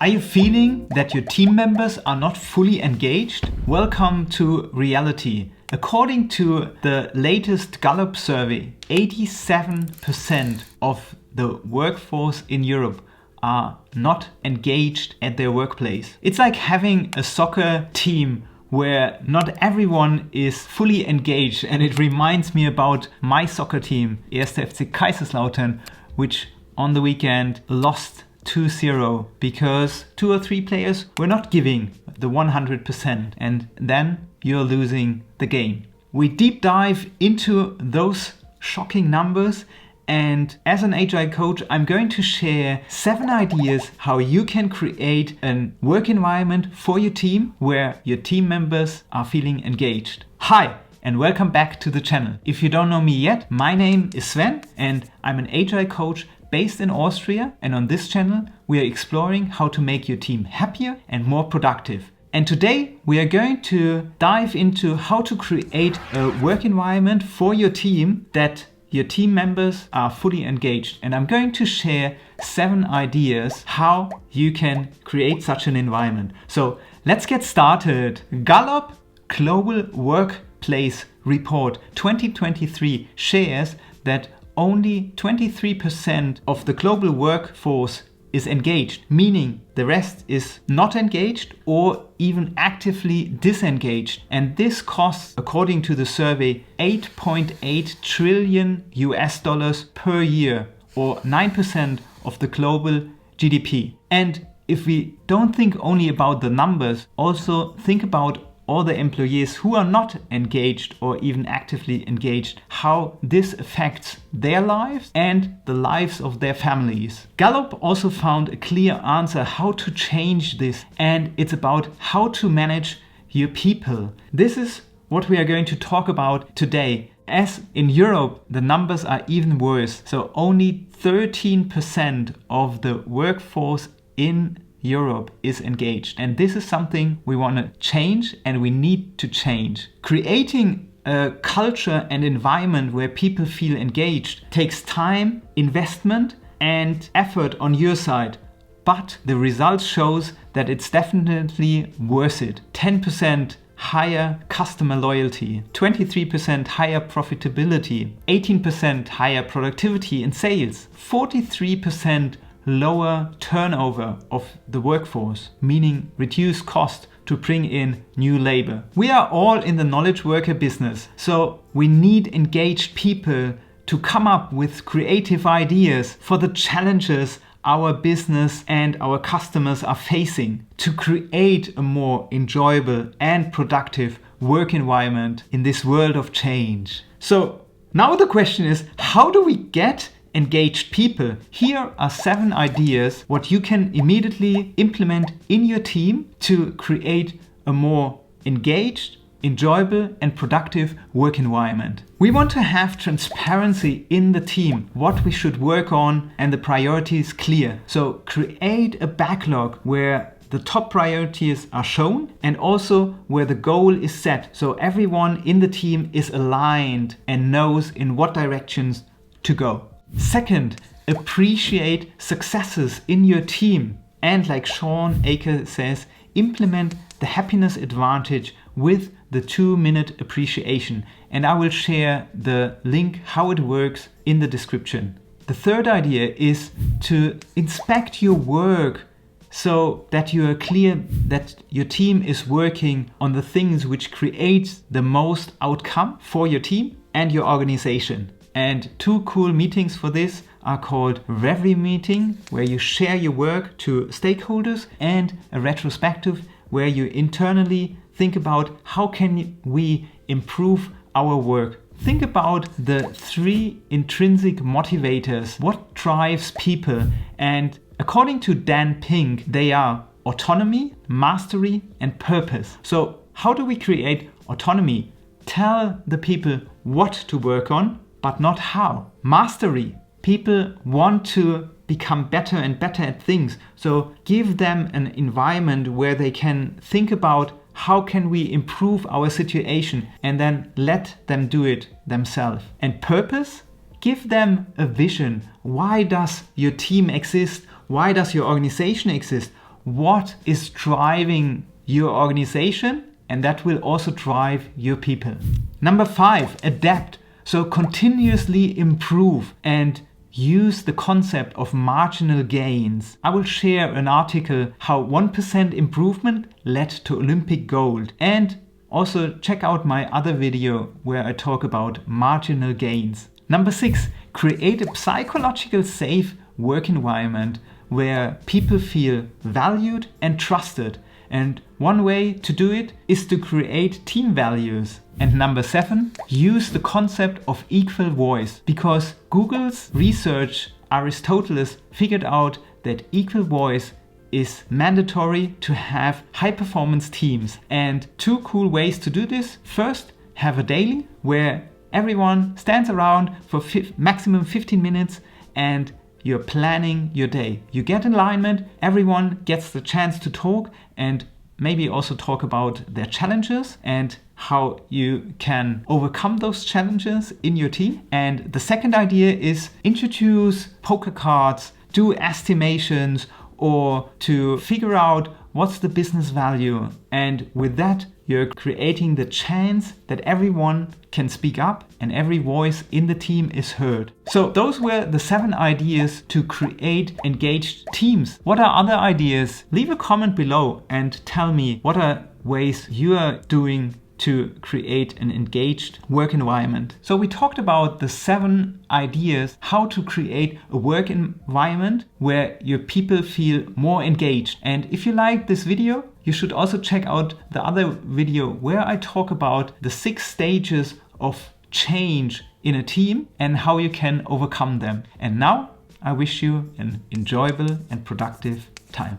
Are you feeling that your team members are not fully engaged? Welcome to reality. According to the latest Gallup survey, 87% of the workforce in Europe are not engaged at their workplace. It's like having a soccer team where not everyone is fully engaged, and it reminds me about my soccer team, 1. FC Kaiserslautern, which on the weekend lost 2-0 because 2 or 3 players were not giving the 100%, and then you're losing the game. We deep dive into those shocking numbers, and as an agile coach, I'm going to share 7 ideas how you can create a work environment for your team where your team members are feeling engaged. Hi, and welcome back to the channel. If you don't know me yet, my name is Sven and I'm an agile coach based in Austria, and on this channel we are exploring how to make your team happier and more productive. And today we are going to dive into how to create a work environment for your team that your team members are fully engaged. And I'm going to share 7 ideas how you can create such an environment. So let's get started. Gallup Global Workplace Report 2023 shares that only 23% of the global workforce is engaged, meaning the rest is not engaged or even actively disengaged. And this costs, according to the survey, $8.8 trillion per year, or 9% of the global GDP. And if we don't think only about the numbers, also think about all the employees who are not engaged or even actively engaged, how this affects their lives and the lives of their families. Gallup also found a clear answer how to change this, and it's about how to manage your people. This is what we are going to talk about today. As in Europe, the numbers are even worse. So only 13% of the workforce in Europe is engaged, and this is something we want to change, and we need to change. Creating a culture and environment where people feel engaged takes time, investment and effort on your side, but the results shows that it's definitely worth it. 10% higher customer loyalty, 23% higher profitability, 18% higher productivity in sales, 43% lower turnover of the workforce, meaning reduced cost to bring in new labor. We are all in the knowledge worker business, so we need engaged people to come up with creative ideas for the challenges our business and our customers are facing, to create a more enjoyable and productive work environment in this world of change. So now the question is, how do we get engaged people? Here are 7 ideas what you can immediately implement in your team to create a more engaged, enjoyable and productive work environment. We want to have transparency in the team, what we should work on, and the priorities clear. So create a backlog where the top priorities are shown and also where the goal is set, so everyone in the team is aligned and knows in what directions to go. Second, appreciate successes in your team. And like Sean Aker says, implement the happiness advantage with the 2-minute appreciation. And I will share the link how it works in the description. The third idea is to inspect your work so that you are clear that your team is working on the things which creates the most outcome for your team and your organization. And 2 cool meetings for this are called review meeting, where you share your work to stakeholders, and a retrospective, where you internally think about how can we improve our work. Think about the 3 intrinsic motivators, what drives people, and according to Dan Pink, they are autonomy, mastery and purpose. So how do we create autonomy? Tell the people what to work on, but not how. Mastery. People want to become better and better at things. So give them an environment where they can think about how can we improve our situation, and then let them do it themselves. And purpose? Give them a vision. Why does your team exist? Why does your organization exist? what is driving your organization, and that will also drive your people. Number 5, adapt. So continuously improve and use the concept of marginal gains. I will share an article how 1% improvement led to Olympic gold, and also check out my other video where I talk about marginal gains. Number 6, create a psychological safe work environment where people feel valued and trusted. And one way to do it is to create team values. And number 7, use the concept of equal voice, because Google's research Aristoteles figured out that equal voice is mandatory to have high performance teams. And 2 cool ways to do this. First, have a daily where everyone stands around for maximum 15 minutes and you're planning your day. You get alignment, everyone gets the chance to talk and maybe also talk about their challenges and how you can overcome those challenges in your team. And the second idea is introduce poker cards, do estimations, or to figure out what's the business value. And with that, you're creating the chance that everyone can speak up and every voice in the team is heard. So those were the 7 ideas to create engaged teams. What are other ideas? Leave a comment below and tell me what are ways you are doing to create an engaged work environment. So we talked about the 7 ideas how to create a work environment where your people feel more engaged. And if you like this video, you should also check out the other video where I talk about the 6 stages of change in a team and how you can overcome them. And now I wish you an enjoyable and productive time.